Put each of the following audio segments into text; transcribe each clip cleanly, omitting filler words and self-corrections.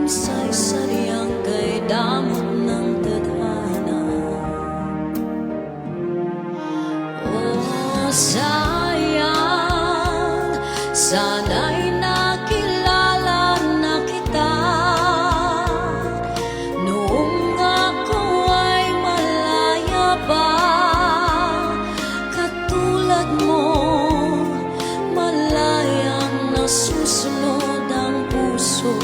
minsay sadyang kay damot ng tadhana. Oh, sayang, sana'y nakilala na kita noong ako ay malaya pa. Katulad mo, malayang nasusunod ang puso.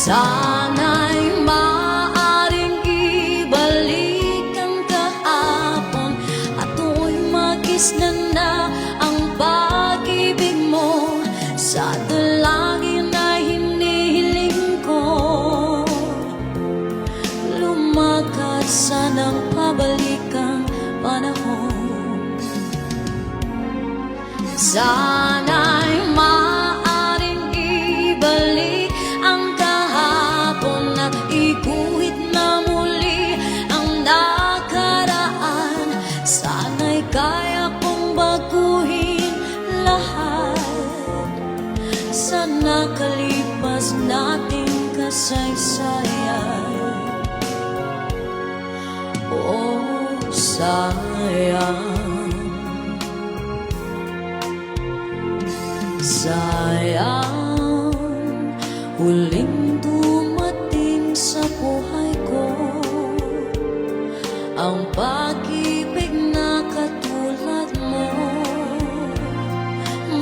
Sana'y maaaring ibalik ang kahapon at tuwa'y magisnan na ang pag-ibig mo. Sa dalangin ay hinihiling ko, lumakad sanang pabalik ang panahon. Sana'y maaaring ibalik ang kahapon at iguhit na muli ang nakaraan. Sana'y kaya kong baguhin lahat sa nakalipas nating kasaysayan. Oh, sayang, sayang, huling dumating sa buhay ko ang pag-ibig na katulad mo.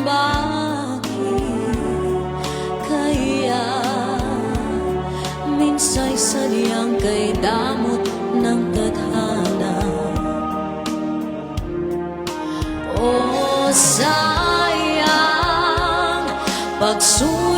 Bakit kaya minsay sadyang kay damot ng tadhana? Oh, sayang, pagsunod